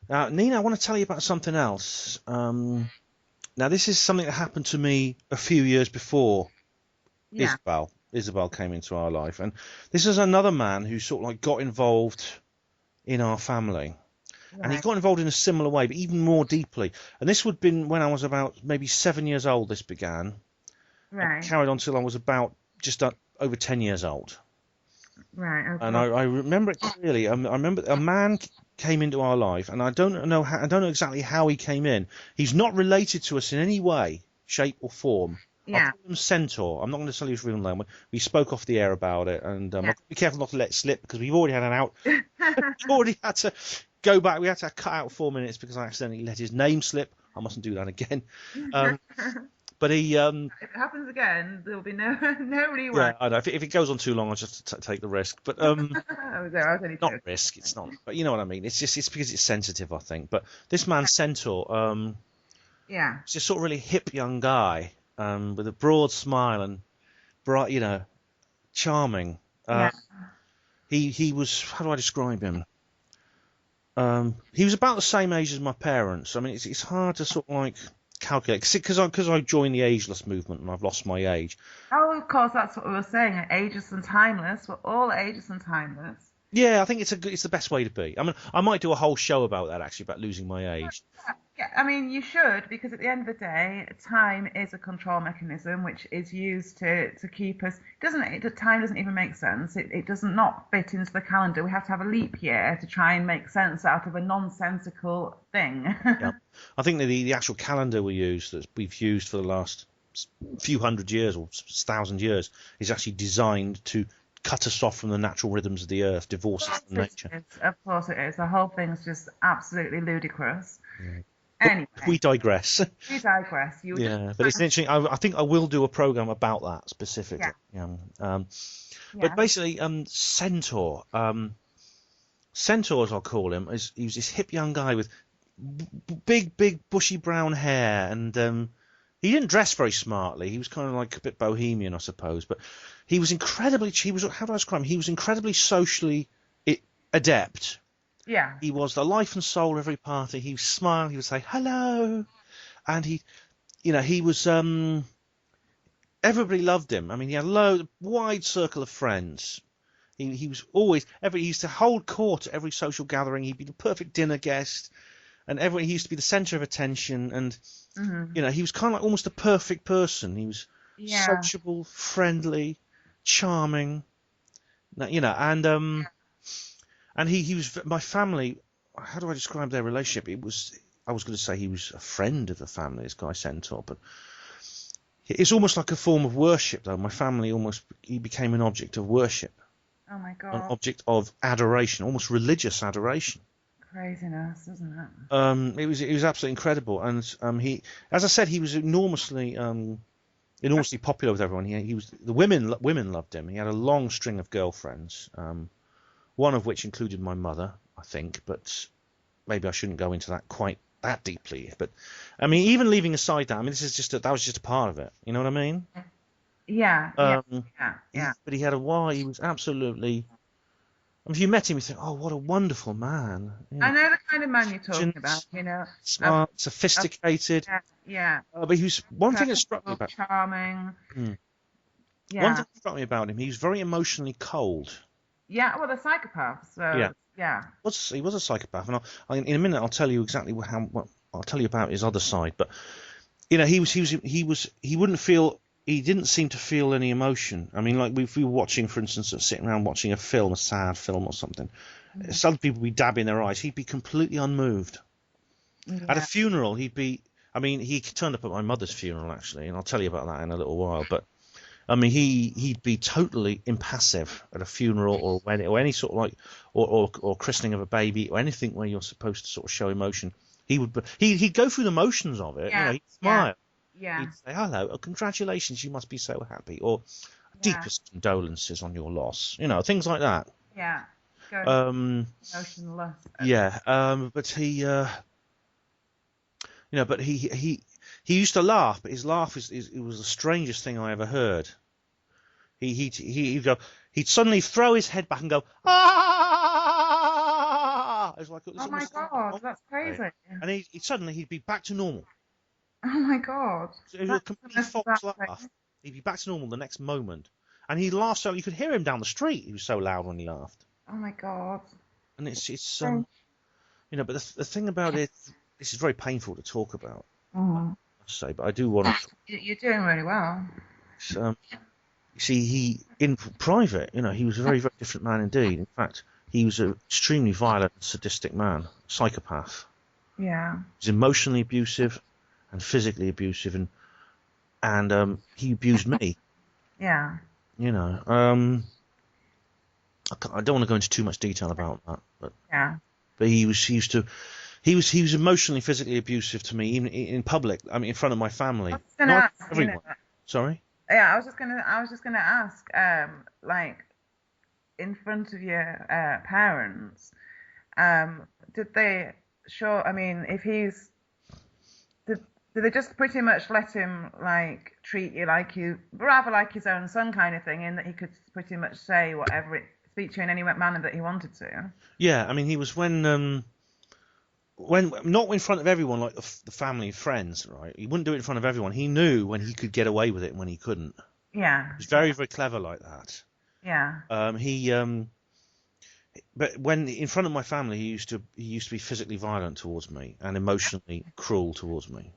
Nina, I want to tell you about something else. Now, this is something that happened to me a few years before Yeah, Isabel came into our life, and this is another man who sort of like got involved in our family, and he right, got involved in a similar way, but even more deeply. And this would have been when I was about maybe 7 years old. This began and right, carried on till I was about just over 10 years old. right. Oh And God. I remember it clearly. I remember a man came into our life, and I don't know exactly how he came in. He's not related to us in any way, shape, or form. I'll Yeah, call him Centaur. I'm not going to tell you his real name. We spoke off the air about it, and I've yeah. got to be careful not to let it slip because we've already had an out. Already had to go back. We had to cut out 4 minutes because I accidentally let his name slip. I mustn't do that again. Um, but he, If it happens again, there will be no no yeah, rewind. I know. If it goes on too long, I'll just take the risk. But I was only not joking. risk. It's not, but you know what I mean. It's because it's sensitive, I think. But this man Centaur, Yeah, he's this sort of really hip young guy, with a broad smile and bright, charming. yeah. He was, how do I describe him? He was about the same age as my parents. I mean, it's hard to sort of like calculate because I joined the ageless movement and I've lost my age. Oh, of course, that's what we were saying. Ageless and timeless. We're all ageless and timeless. Yeah, I think it's the best way to be. I mean, I might do a whole show about that actually, about losing my age. Yeah, I mean, you should, because at the end of the day, time is a control mechanism which is used to keep us. Doesn't it? The time doesn't even make sense. It does not fit into the calendar. We have to have a leap year to try and make sense out of a nonsensical thing. Yeah, I think the actual calendar we've used for the last few hundred years or 1,000 years is actually designed to cut us off from the natural rhythms of the earth, divorce us from Of course nature. it is. Of course it is. The whole thing's just absolutely ludicrous. Yeah. But we Anyway, digress. we digress. You were just Yeah, but it's interesting. I think I will do a program about that yeah, specifically. But yeah, basically, Centaur, Centaur as I'll call him, he was this hip young guy with big bushy brown hair, and he didn't dress very smartly. He was kind of like a bit bohemian, I suppose. But he was incredibly. He was, how do I describe him? He was incredibly socially adept. yeah, He was the life and soul of every party. He would smile. He would say hello, and he was. Everybody loved him. I mean, he had a wide circle of friends. He was always he used to hold court at every social gathering. He'd be the perfect dinner guest, and he used to be the centre of attention. And hmm, he was kind of like almost a perfect person. He was yeah, sociable, friendly, charming. And he was my family. How do I describe their relationship? I was going to say he was a friend of the family, this guy Centaur, but it's almost like a form of worship, though. My family he became an object of worship, oh my an God, object of adoration, almost religious adoration. craziness, isn't it? It was absolutely incredible, and as I said, he was enormously popular with everyone. He was the women loved him. He had a long string of girlfriends, one of which included my mother, I think, but maybe I shouldn't go into that quite that deeply. But I mean, even leaving aside that, I mean, that was just a part of it. You know what I mean? Yeah, yeah, Um, yeah, yeah. but he had a why. He was absolutely. I mean, if you met him, you think, oh, what a wonderful man. I know the kind of man you're talking about. Intelligent, I've, smart, I've, sophisticated. yeah, yeah, But he was one thing that struck me personable, about. charming. Hmm, one Yeah, thing that struck me about him, he was very emotionally cold. yeah. Well, they're psychopaths, Yeah, so yeah, he was a psychopath, and in a minute I'll tell you exactly what I'll tell you about his other side. But he wouldn't feel. He didn't seem to feel any emotion. I mean, like if we were watching, for instance, sitting around watching a film, a sad film or something, mm, some people would be dabbing their eyes. He'd be completely unmoved. At a yeah, funeral, he'd be. I mean, he turned up at my mother's funeral actually, and I'll tell you about that in a little while. But I mean, he'd be totally impassive at a funeral or wedding or any sort of like or christening of a baby or anything where you're supposed to sort of show emotion. He'd go through the motions of it. yeah, He'd yeah, smile. yeah, He'd say, "Hello, congratulations, you must be so happy," or yeah, "Deepest condolences on your loss." Things like that. yeah. Going Um, emotionless. yeah. But he used to laugh, but his laugh it was the strangest thing I ever heard. He'd go, he'd suddenly throw his head back and go, ah, was like it was Oh my almost God, that's right. crazy. And suddenly he'd be back to normal. Oh my God. So it was a That's the complete most fox bizarre laugh. thing. He'd be back to normal the next moment, and he laughed so you could hear him down the street. He was so loud when he laughed. Oh my God. And So, but the thing about it, this is very painful to talk about, I mm. must say, but I do want You're doing really well. to. You see, in private, he was a very, very different man indeed. In fact, he was an extremely violent, sadistic man, psychopath. Yeah. He was emotionally abusive and physically abusive, and he abused me. Yeah. I don't want to go into too much detail about that, Yeah. but he was emotionally, physically abusive to me, even in public. I mean, in front of my I family, was just gonna not ask, everyone. Sorry. yeah, I was just gonna ask, like, in front of your parents, did they show? I mean, if he's, did, did they just pretty much let him like treat you like rather like his own son kind of thing, in that he could pretty much say whatever, speak to you in any manner that he wanted to? Yeah, I mean, he was when not in front of everyone like the family and friends, right? He wouldn't do it in front of everyone. He knew when he could get away with it and when he couldn't. Yeah. He was very, very clever like that. Yeah. But when in front of my family, he used to be physically violent towards me and emotionally cruel towards me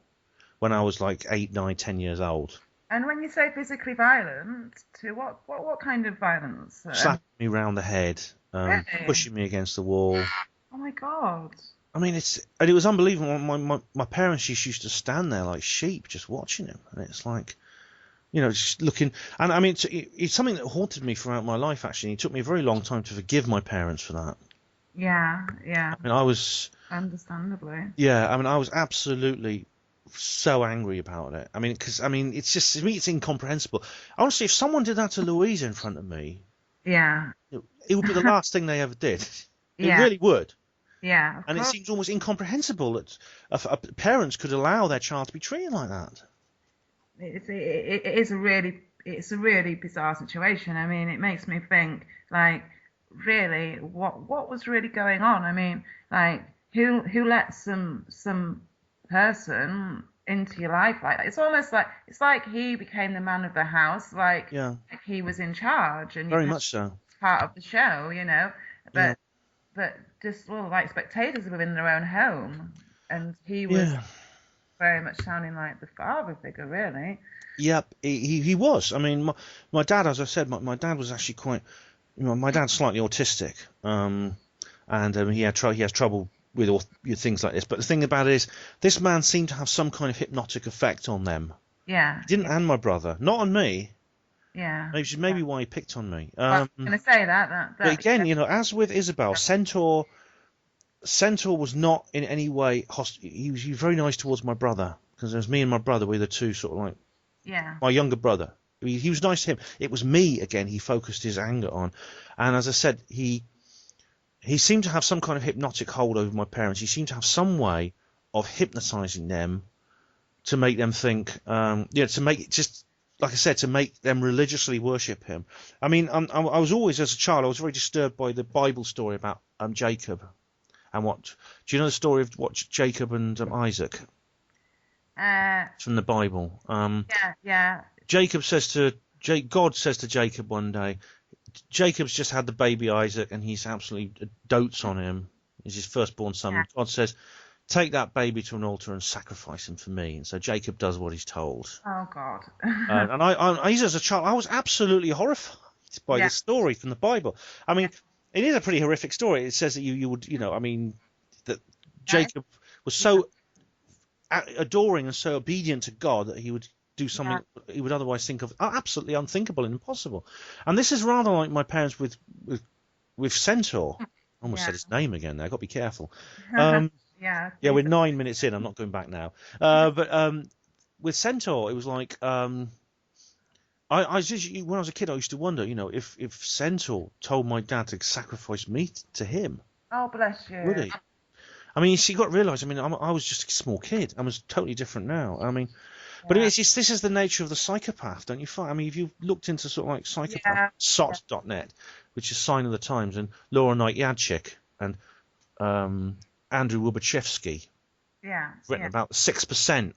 when I was like 8, 9, 10 years old. And when you say physically violent, to what kind of violence? Slapping me round the head, Really? pushing me against the wall. Oh my God. I mean, it was unbelievable. My parents just used to stand there like sheep, just watching him, and it's like, just looking. And I mean, it's something that haunted me throughout my life. Actually, it took me a very long time to forgive my parents for that. Yeah, yeah. I mean, Understandably. yeah. I mean, I was absolutely so angry about it. I mean, because it's just to me, it's incomprehensible. Honestly, if someone did that to Louisa in front of me, Yeah. it would be the last thing they ever did. It Yeah. really would. Yeah, of And it course. seems almost incomprehensible that parents could allow their child to be treated like that. It's a really bizarre situation. I mean, it makes me think, like, really, what was really going on? I mean, like, who let some person into your life like that? It's almost like it's like he became the man of the house, Yeah, like he was in charge, and you very kind much so. of part of the show, you know. Yeah, But just well, like spectators within their own home, and he was yeah, very much sounding like the father figure, really. yep. He was. I mean, my dad, as I said, my dad was actually quite. My dad's slightly autistic, and he has trouble with all things like this. But the thing about it is, this man seemed to have some kind of hypnotic effect on them. Yeah, He didn't, yeah, and my brother, not on me. yeah, Which is yeah. maybe why he picked on me. Well, I was going to say But that again, as with Isabel, Centaur was not in any way hostile. He was very nice towards my brother because it was me and my brother. We were the two sort of like yeah, my younger brother. He was nice to him. It was me again. He focused his anger on, and as I said, he seemed to have some kind of hypnotic hold over my parents. He seemed to have some way of hypnotizing them to make them think, to make it just like I said, to make them religiously worship him. I mean, I was always as a child, I was very disturbed by the Bible story about Jacob. And do you know the story of what Jacob and Isaac from the Bible? yeah, yeah, Jacob says to God says to Jacob one day, Jacob's just had the baby Isaac and he's absolutely dotes on him. He's his firstborn son. yeah. And God says, take that baby to an altar and sacrifice him for me. And so Jacob does what he's told. Oh God. And I as a child, I was absolutely horrified by Yeah, this story from the Bible. I mean, it is a pretty horrific story. It says that you would, I mean, that yeah, Jacob was so adoring and so obedient to God that he would do something yeah, he would otherwise think of absolutely unthinkable and impossible. And this is rather like my parents with Centaur. I almost yeah, said his name again there. I've got to be careful. Um, yeah. yeah, we're Jesus. 9 minutes in. I'm not going back now. But with Centaur, it was like I just, when I was a kid, I used to wonder, if Centaur told my dad to sacrifice me to him, Oh bless would you. he? I mean, you got to realise. I mean, I was just a small kid. I was totally different now. I mean, but Yeah, this is the nature of the psychopath, don't you find? I mean, if you've looked into sort of like psychopath yeah, sot.net, which is Sign of the Times, and Laura Knight Yadchik, and Andrew Lubachevsky, Yeah, written yeah, about 6%.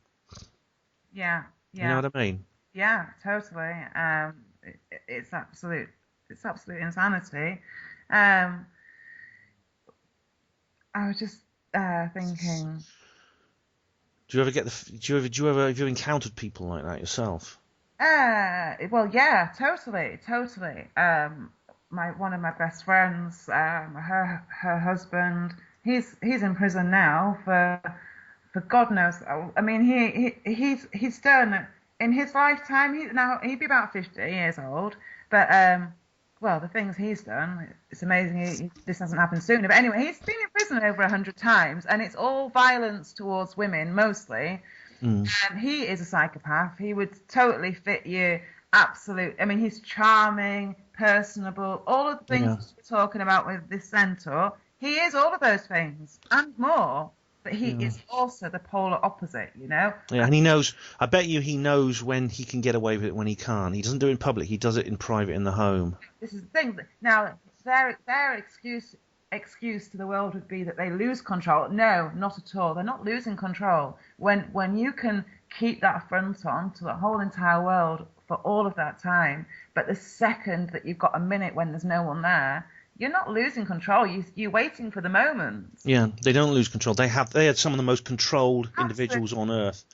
yeah, You know yeah, what I mean? yeah, totally. It's absolute insanity. Um, I was just thinking, Do you ever get the? Do you ever have you encountered people like that yourself? well, yeah, totally, totally. My one of my best friends, her husband, he's in prison now for God knows. I mean, he's done in his lifetime. He'd be about 50 years old, but well, the things he's done, it's amazing. This hasn't happened sooner. But anyway, he's been in prison over 100 times, and it's all violence towards women mostly. Mm. He is a psychopath. He would totally fit you. Absolute. I mean, he's charming, personable, all of the things Yeah. that we're talking about with this centaur. He is all of those things and more. But he Yeah. is also the polar opposite, you know? Yeah, and he knows. I bet you he knows when he can get away with it, when he can't. He doesn't do it in public. He does it in private, in the home. This is the thing. Now, their excuse to the world would be that they lose control. No, not at all. They're not losing control. When you can keep that front on to the whole entire world for all of that time, but the second that you've got a minute when there's no one there, you're not losing control. You're waiting for the moment. Yeah, they don't lose control. They had some of the most controlled Absolutely. individuals on earth.